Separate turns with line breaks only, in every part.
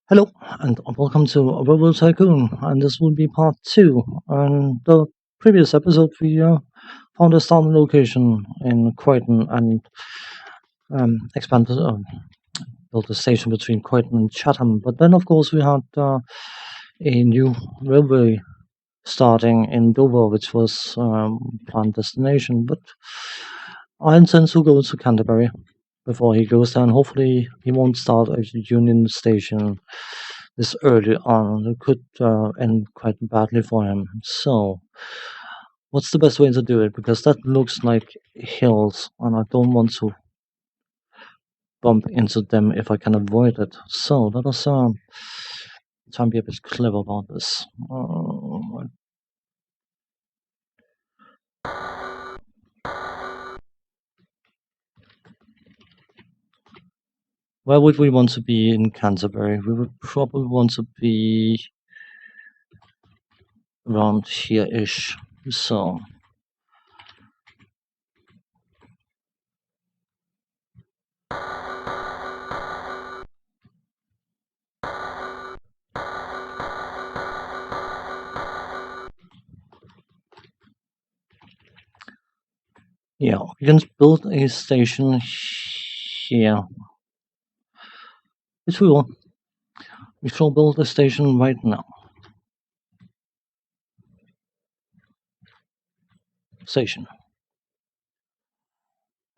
Hello, and welcome to Mogul Tycoon, and this will be part 2. On the previous episode, we found a starting location in Croydon and expanded, built a station between Croydon and Chatham. But then, of course, we had a new railway starting in Dover, which was planned destination. But I intend to go to Canterbury before he goes there, and hopefully he won't start at Union Station this early on. It could end quite badly for him. So, what's the best way to do it? Because that looks like hills, and I don't want to bump into them if I can avoid it. So, let us try and be a bit clever about this. Where would we want to be in Canterbury? We would probably want to be around here-ish. So, yeah, we can build a station here, which we will. We shall build a station right now. Station.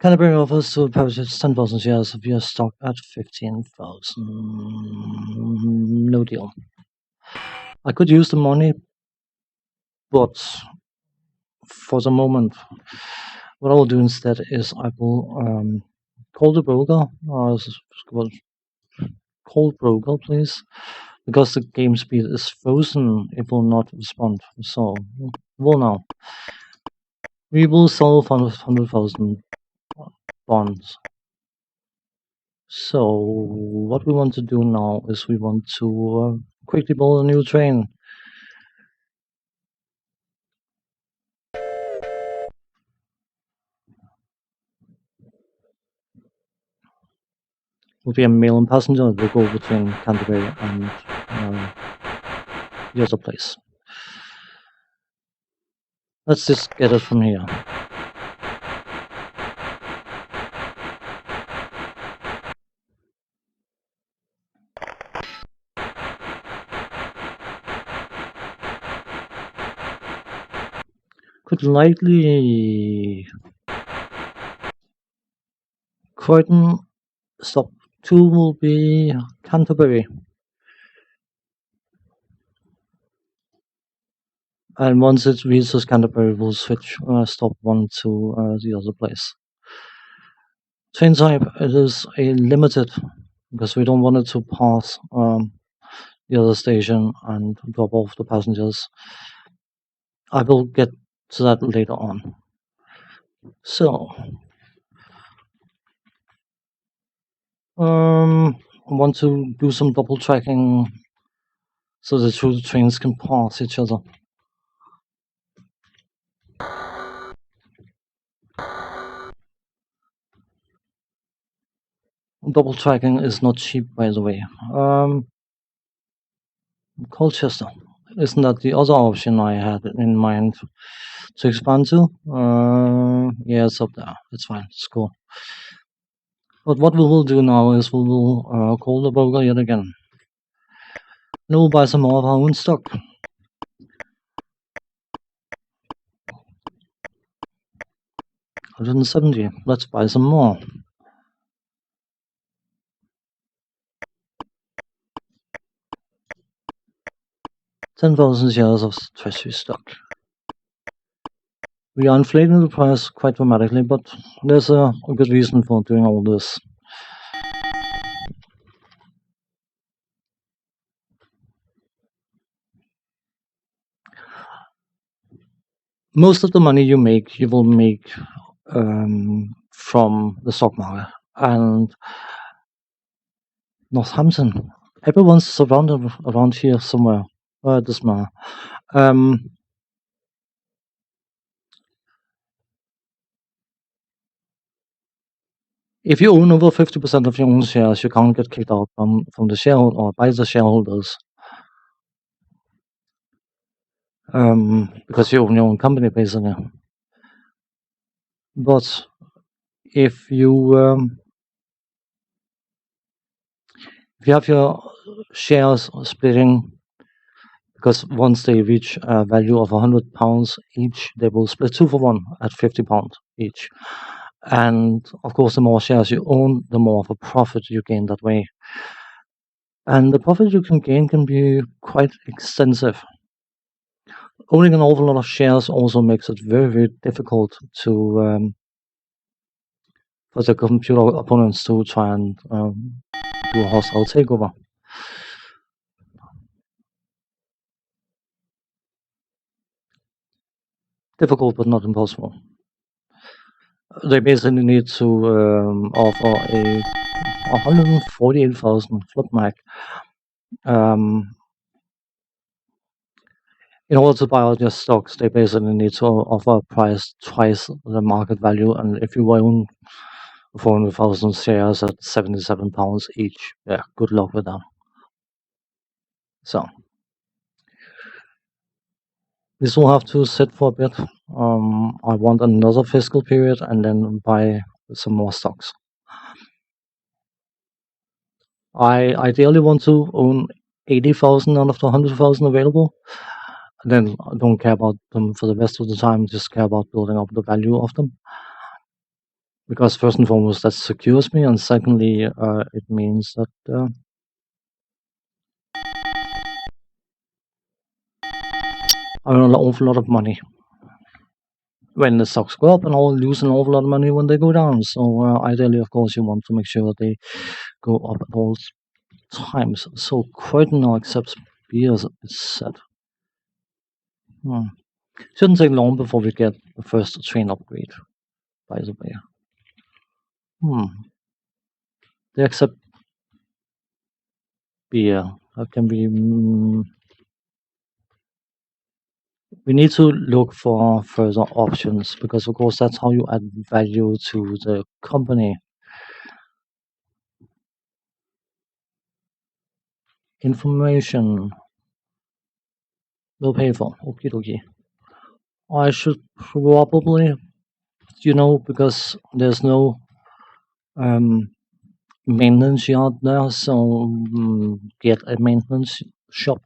Canterbury offers to purchase 10,000 shares of your stock at 15,000. No deal. I could use the money, but for the moment, what I will do instead is I will call the broker. Call broker, please. Because the game speed is frozen, it will not respond. So, will now. We will sell 100,000 bonds. So, what we want to do now is we want to quickly build a new train. Will be a mail and passenger that will go between Canterbury and the other place. Let's just get it from here. Could likely Croydon stop 2 will be Canterbury. And once it reaches Canterbury, we'll switch stop 1 to the other place. Train type, it is a limited, because we don't want it to pass the other station and drop off the passengers. I will get to that later on. So, I want to do some double tracking so the two trains can pass each other. Double tracking is not cheap, by the way. Colchester. Isn't that the other option I had in mind to expand to? Yeah, it's up there. It's fine. It's cool. But what we will do now is we will call the broker yet again. And we'll buy some more of our own stock. 170. Let's buy some more. 10,000 shares of treasury stock. We are inflating the price quite dramatically, but there's a good reason for doing all this. Most of the money you make, you will make from the stock market. And Northampton, everyone's surrounded around here somewhere. This man. If you own over 50% of your own shares, you can't get kicked out from the shareholder or by the shareholders, because you own your own company basically. But if you have your shares splitting, because once they reach a value of £100 each, they will split 2 for 1 at £50 each. And of course, the more shares you own, the more of a profit you gain that way. And the profit you can gain can be quite extensive. Owning an awful lot of shares also makes it very, very difficult to for the computer opponents to try and do a hostile takeover. Difficult, but not impossible. They basically need to offer a 148,000 flip Mac in order to buy out your stocks. They basically need to offer a price twice the market value, and if you own 400,000 shares at £77 each, yeah, good luck with that. So this will have to sit for a bit. I want another fiscal period and then buy some more stocks. I ideally want to own 80,000 out of the 100,000 available. And then I don't care about them for the rest of the time, just care about building up the value of them. Because first and foremost, that secures me, and secondly, it means that I earn an awful lot of money when the stocks go up, and I'll lose an awful lot of money when they go down. So ideally, of course, you want to make sure that they go up at all times. So quite now accepts B as it's set. Shouldn't take long before we get the first train upgrade, by the way. They accept beer. That can be. We need to look for further options because, of course, that's how you add value to the company. Information we'll pay for. Okie dokie. I should probably, because there's no maintenance yard there, so get a maintenance shop.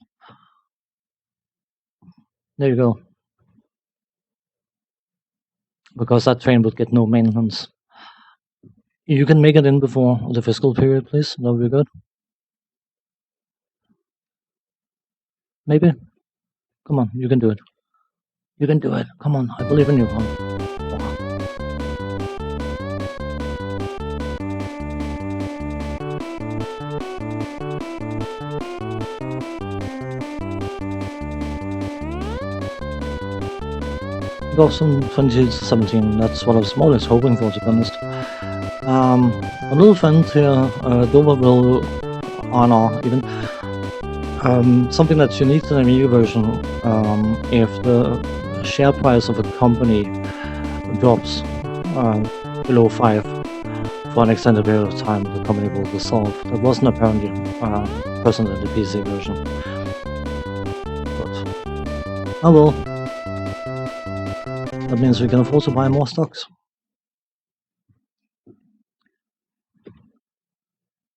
There you go. Because that train would get no maintenance. You can make it in before the fiscal period, please. That would be good. Maybe. Come on, you can do it. You can do it. Come on, I believe in you. Awesome 2017. That's what I was more or less hoping for, to be honest. A little friend here, Doverville honor even. Something that's unique to the Amiga version. If the share price of a company drops below 5 for an extended period of time, the company will dissolve. That wasn't apparently present in the PC version. But oh well. That means we can afford to buy more stocks.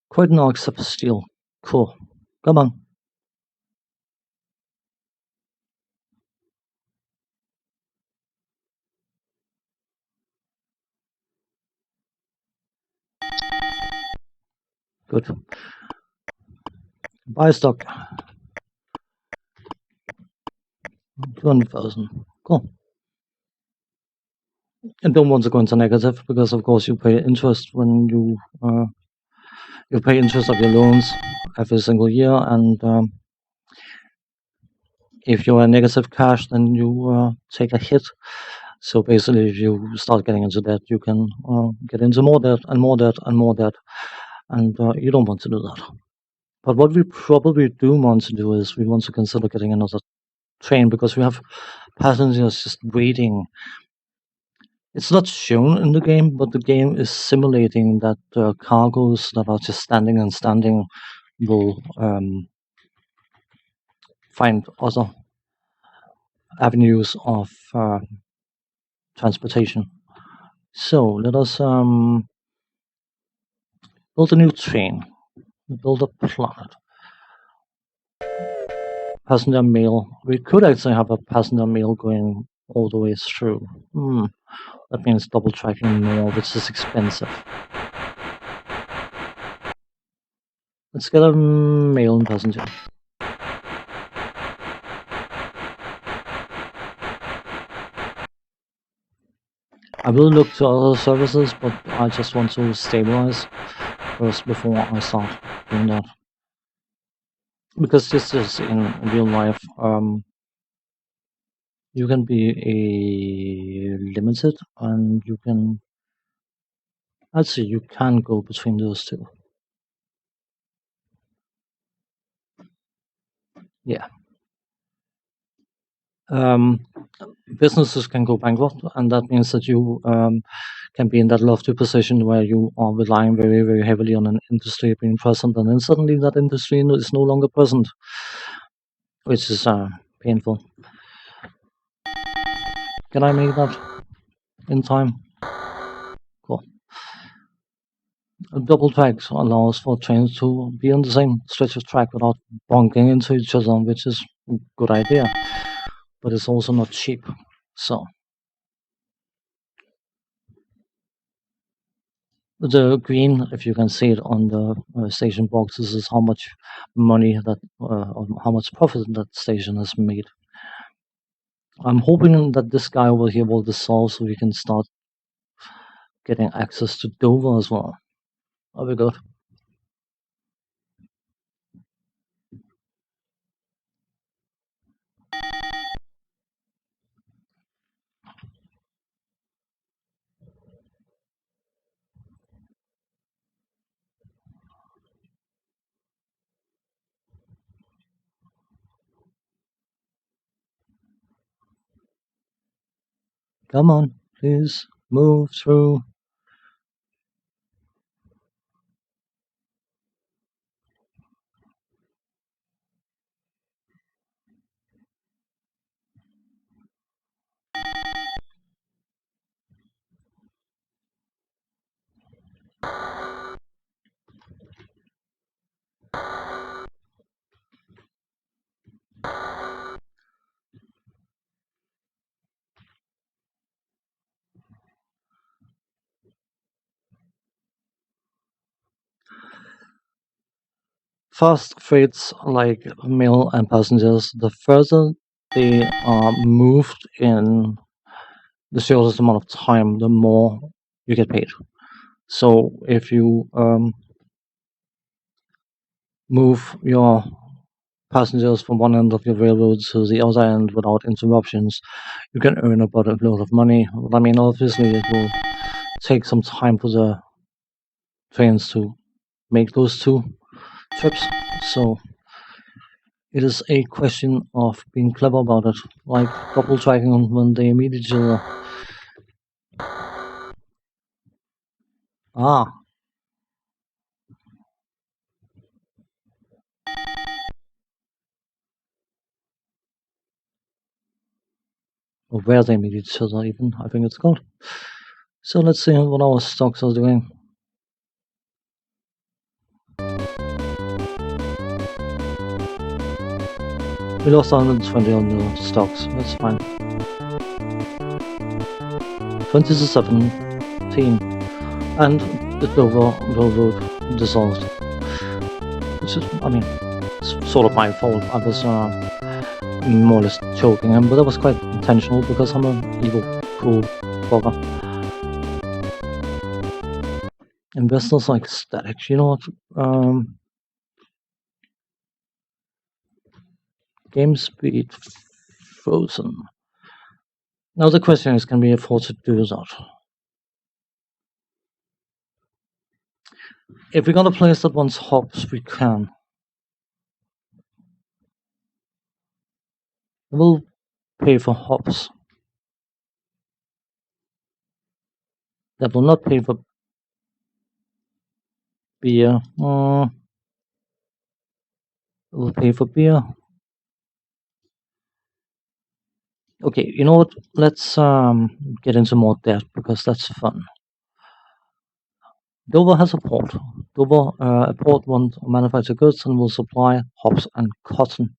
Quite now except steel. Cool. Come on. Good. Buy stock. 200,000. Cool. And don't want to go into negative because, of course, you pay interest when you pay interest of your loans every single year, and if you're in negative cash, then you take a hit. So basically, if you start getting into debt, you can get into more debt and more debt and more debt, and you don't want to do that. But what we probably do want to do is we want to consider getting another train because we have passengers just waiting. It's not shown in the game, but the game is simulating that cargoes that are just standing and standing will find other avenues of transportation. So let us build a new train, build a planet, passenger mail. We could actually have a passenger mail going all the way through. That means double tracking more, which is expensive. Let's get a mail and passenger. I will look to other services, but I just want to stabilize first before I start doing that. Because this is in real life, you can be a limited, and you can. I'd say you can go between those two. Yeah. Um, Businesses can go bankrupt, and that means that you can be in that lofty position where you are relying very, very heavily on an industry being present, and then suddenly that industry is no longer present, which is painful. Can I make that in time? Cool. A double track allows for trains to be on the same stretch of track without bonking into each other, which is a good idea, but it's also not cheap. So the green, if you can see it on the station boxes, is how much money that, or how much profit that station has made. I'm hoping that this guy over here will dissolve so we can start getting access to Dover as well. That'll be good. Come on, please move through. Fast freights like mail and passengers, the further they are moved in the shortest amount of time, the more you get paid. So if you move your passengers from one end of your railroad to the other end without interruptions, you can earn about a lot of money. I mean, obviously, it will take some time for the trains to make those two trips. So it is a question of being clever about it, like double tracking when they meet each other. Ah, or where they meet each other, even, I think it's called. So let's see what our stocks are doing. We lost 120 on the stocks, that's fine. 20 to 17, and the Dover Railroad dissolved. Which is, I mean, it's sort of my fault. I was more or less choking him, but that was quite intentional because I'm an evil, cruel bugger. Investors like statics, you know what? Game speed frozen. Now the question is, can we afford to do that? If we got a place that wants hops, we can. We'll pay for hops. That will not pay for beer. Will pay for beer. Okay, you know what? Let's get into more debt because that's fun. Dover has a port. Dover, a port wants to manufacture goods and will supply hops and cotton.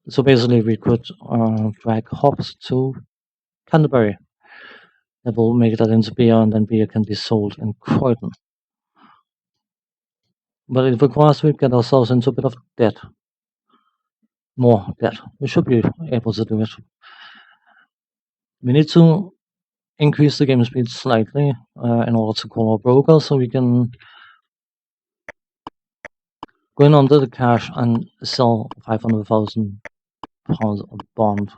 So basically, we could drag hops to Canterbury. That will make that into beer, and then beer can be sold in Croydon. But it requires we get ourselves into a bit of debt, more debt. We should be able to do it. We need to increase the game speed slightly in order to call our broker, so we can go in under the cash and sell 500,000 pounds of bond.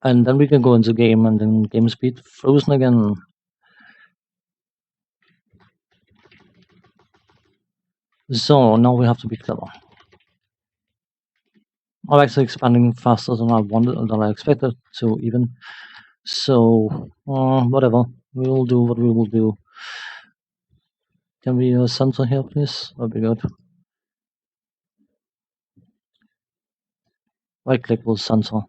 And then we can go into game, and then game speed frozen again. So now we have to be clever. I'm actually expanding faster than I wanted, than I expected to even. So whatever, we will do what we will do. Can we censor here, please? That'd be good. Right click will censor.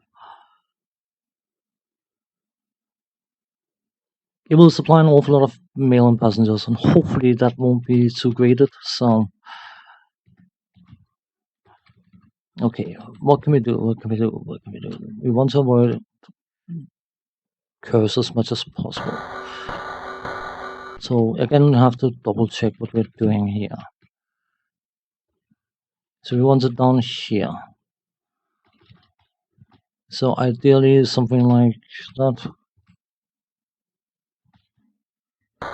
It will supply an awful lot of mail and passengers, and hopefully that won't be too graded. So, okay, what can we do? What can we do? What can we do? We want to avoid curse as much as possible. So again, we have to double check what we're doing here. So we want it down here. So ideally something like that.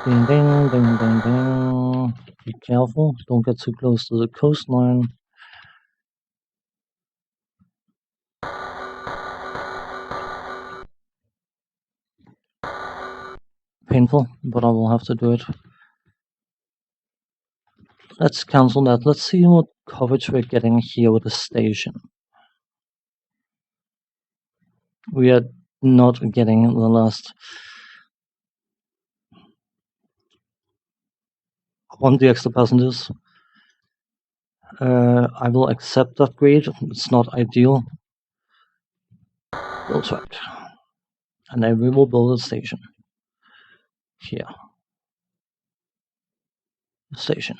Ding ding ding ding ding. Be careful, don't get too close to the coastline. Painful, but I will have to do it. Let's cancel that. Let's see what coverage we're getting here with the station. We are not getting the last. I want the extra passengers. I will accept that grade. It's not ideal. We'll try it. And then we will build a station. Here. Station.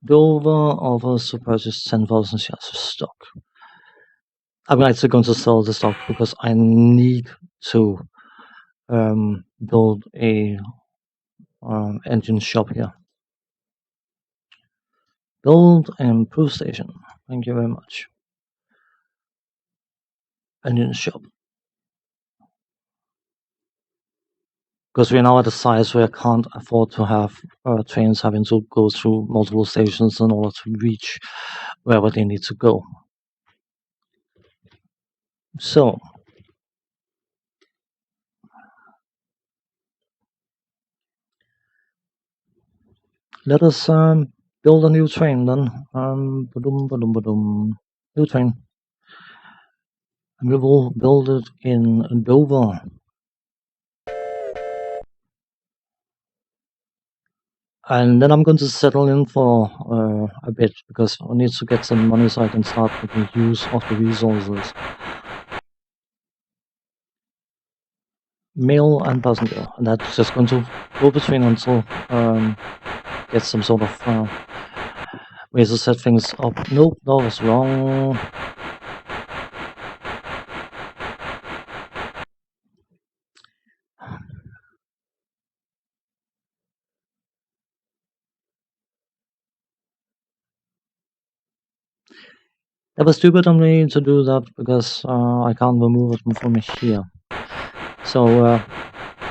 Dover offers to purchase 10,000 shares of stock. I'm actually going to sell the stock because I need to build a engine shop here. Build and improve station. Thank you very much. Engine shop. Because we're now at a size where I can't afford to have trains having to go through multiple stations in order to reach wherever they need to go. So, let us build a new train then. New train. And we will build it in Dover. And then I'm going to settle in for a bit because I need to get some money so I can start making use of the resources. Mail and passenger, and that's just going to go between until get some sort of ways to set things up. Nope, that was wrong. That was stupid of me to do that because I can't remove it from here. So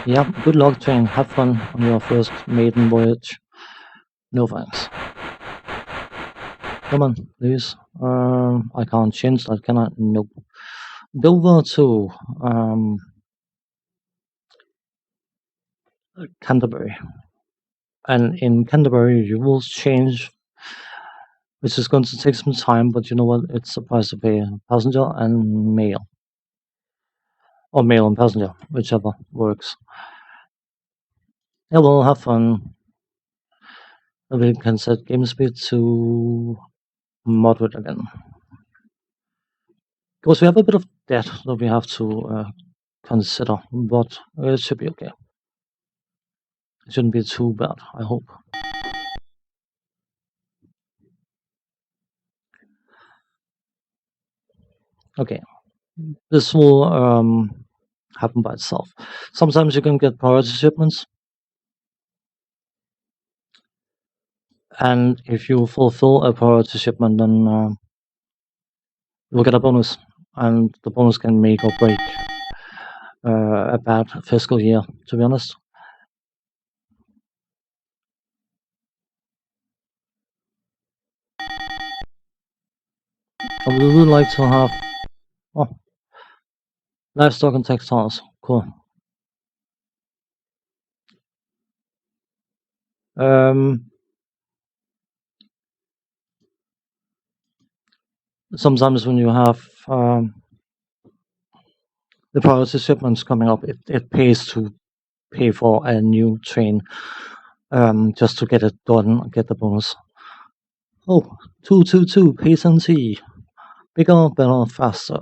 yeah, good luck train. Have fun on your first maiden voyage. No thanks. Come on, please. I can't change that, can I? Nope. Dover to Canterbury. And in Canterbury, you will change which is going to take some time, but you know what? It's a price to pay. Passenger and mail, or mail and passenger, whichever works. Yeah, we'll have fun. We can set game speed to moderate again. Because we have a bit of debt that we have to consider, but it should be okay. It shouldn't be too bad, I hope. Okay, this will happen by itself. Sometimes you can get priority shipments, and if you fulfill a priority shipment, then you'll get a bonus, and the bonus can make or break a bad fiscal year, to be honest. I would really like to have oh, livestock and textiles. Cool. Um, Sometimes when you have the priority shipments coming up, it pays to pay for a new train just to get it done, get the bonus. Oh, 222, patience. Bigger, better, faster.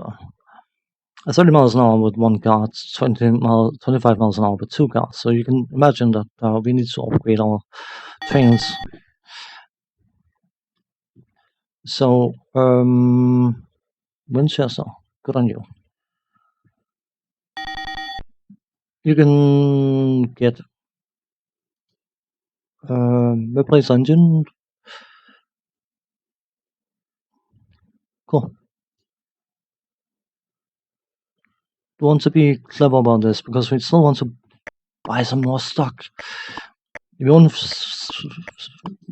30 miles an hour with one guard, 25 miles an hour with two guards. So you can imagine that we need to upgrade our trains. So, Winchester, good on you. You can get replace engine. Cool. We want to be clever about this because we still want to buy some more stock. We want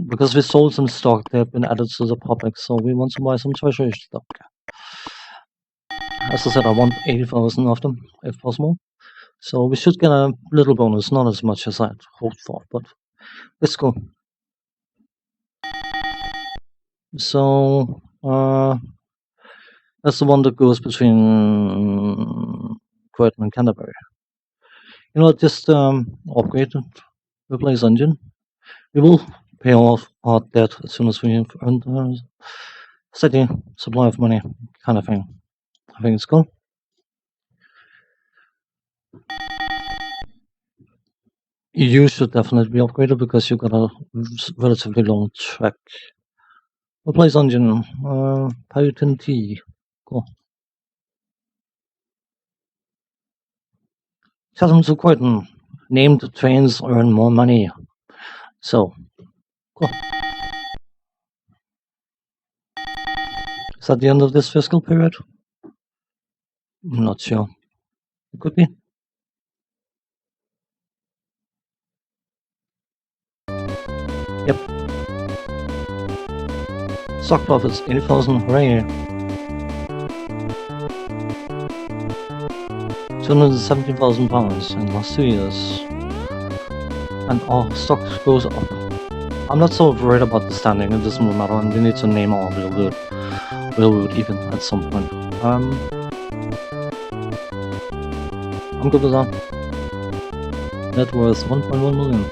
because we sold some stock, they have been added to the public, so we want to buy some treasury stock. As I said, I want 80,000 of them, if possible. So we should get a little bonus, not as much as I'd hoped for, but let's go. So that's the one that goes between Croydon and Canterbury. You know, just upgrade it, replace engine. We will pay off our debt as soon as we have earned a steady supply of money, kind of thing. I think it's cool. You should definitely be upgraded because you've got a relatively long track. Replace engine, Python T. Cool. Chatham to Croydon. Named trains earn more money. So, cool. Is that the end of this fiscal period? I'm not sure. It could be. Yep. Stock profits 80,000. Hooray. 270,000 pounds in the last 2 years. And our stock goes up. I'm not so worried about the standing, it doesn't really matter, and we need to name our railroad even at some point. I'm good with that. Net worth 1.1 million.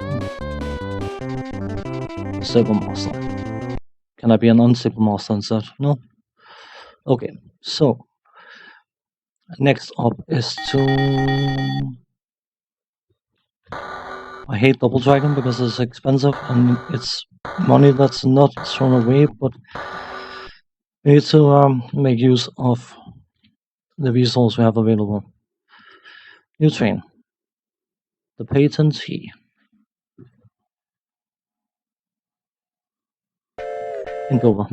Stable master. Can I be an unstable master instead? No? Okay, so next up is to... I hate Double Dragon because it's expensive and it's money that's not thrown away, but we need to make use of the resource we have available. New train. The patentee. In Dover.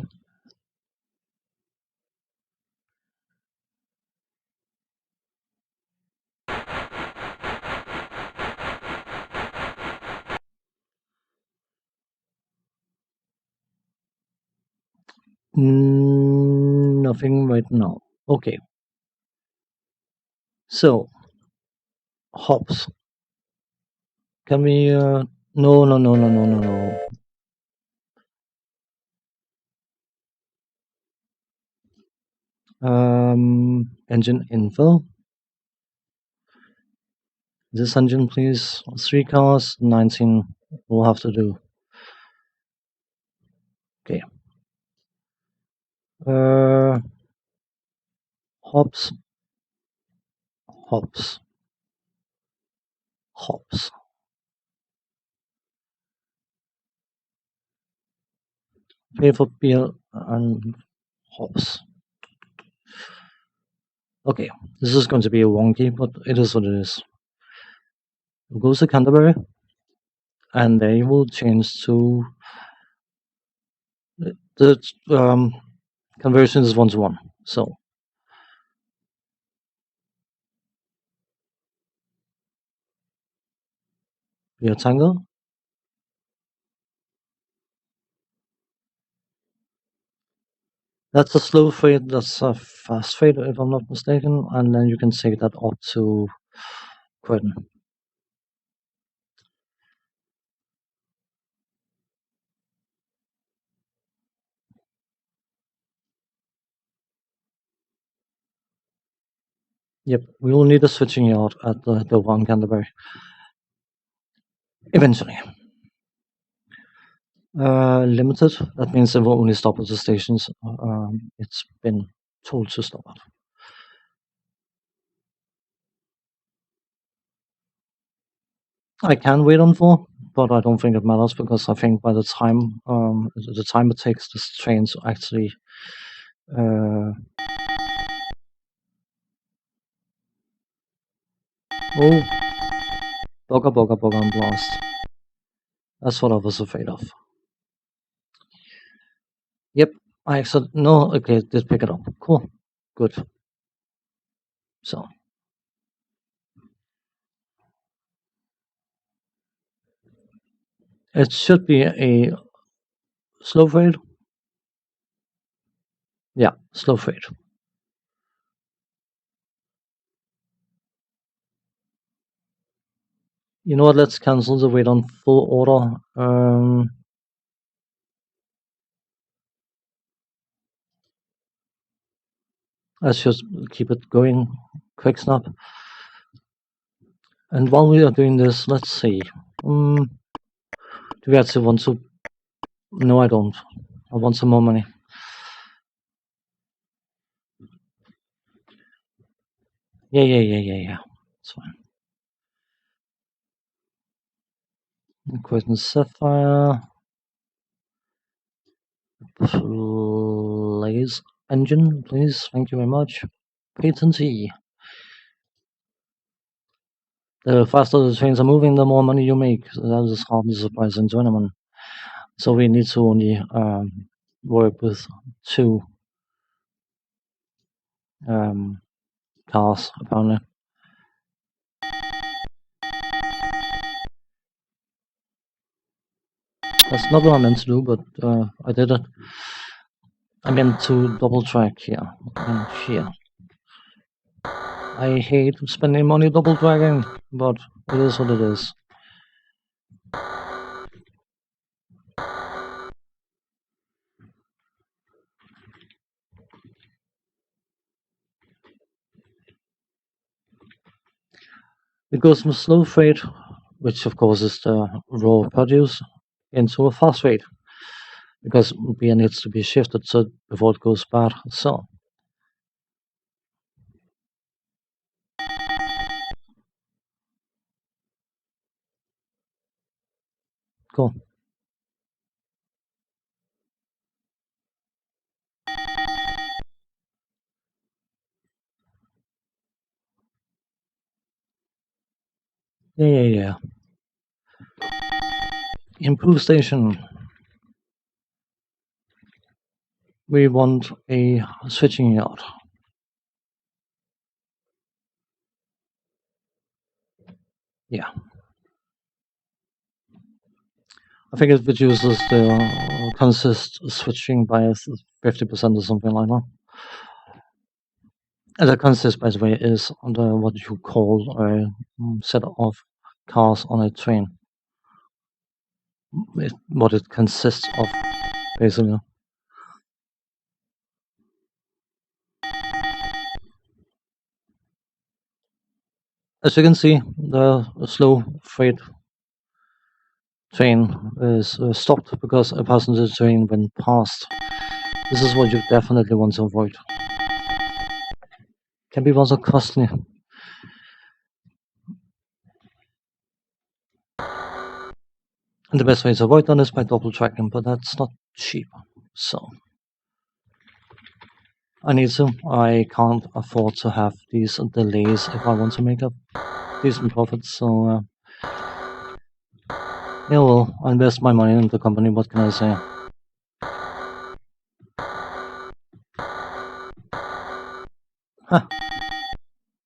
Nothing right now. Okay. So, hops. Can we, no, no, no, no, no, no, no. Engine info. This engine, please. 3 cars, 19 will have to do. Okay. Hops, hops, hops. Pay for beer and hops. Okay, this is going to be a wonky, but it is what it is. It goes to Canterbury, and they will change to the conversion is 1-to-1. So we have Tango. That's a slow fade. That's a fast fade, if I'm not mistaken, and then you can take that up to Croydon. Yep, we will need a switching yard at the one Canterbury eventually. Limited. That means it will only stop at the stations. It's been told to stop at. I can wait on 4, but I don't think it matters because I think by the time it takes this train to actually uh, oh, bugger and blast. That's what I was afraid of. Yep, I said no. Okay, just pick it up. Cool, good. So it should be a slow fade. Yeah, slow fade. You know what? Let's cancel the wait on full order. Let's just keep it going. Quick snap. And while we are doing this, let's see. Do we actually want to? No, I don't. I want some more money. Yeah. It's fine. Question Sapphire. Please. Engine, please. Thank you very much. Patentee. The faster the trains are moving, the more money you make. That is hardly surprising to anyone. So we need to only work with 2 cars, apparently. That's not what I meant to do, but I did it. I meant to double track here and here. I hate spending money double tracking, but it is what it is. It goes from slow freight, which of course is the raw produce, into a fast freight because beer needs to be shifted so before it goes bad. So cool. Yeah. Improve station. We want a switching yard. Yeah. I think it reduces the consist switching by 50% or something like that. And the consist, by the way, is the what you call a set of cars on a train. What it consists of, basically. As you can see, the slow freight train is stopped because a passenger train went past. This is what you definitely want to avoid. Can be rather costly. And the best way to avoid that is by double tracking, but that's not cheap. So I can't afford to have these delays if I want to make a decent profit. So yeah, well, I invest my money in the company. What can I say? Huh,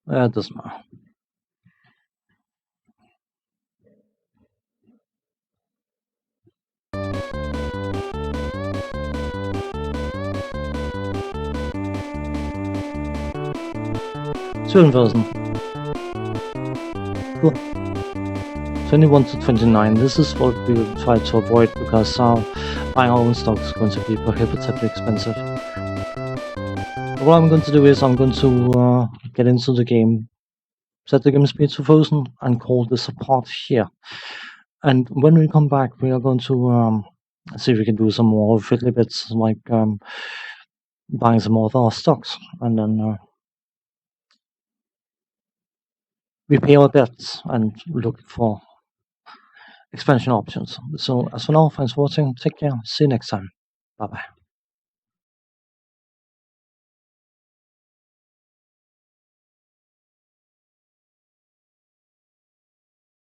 yeah, it doesn't matter. Two thousand. Cool. 21 to 29. This is what we will try to avoid because buying our own stock is going to be prohibitively expensive. What I'm going to do is I'm going to get into the game, set the game speed to 1000, and call this a part here. And when we come back, we are going to see if we can do some more fiddly bits like buying some more of our stocks, and then repay our debts and look for expansion options. So as for now, thanks for watching. Take care. See you next time. Bye bye.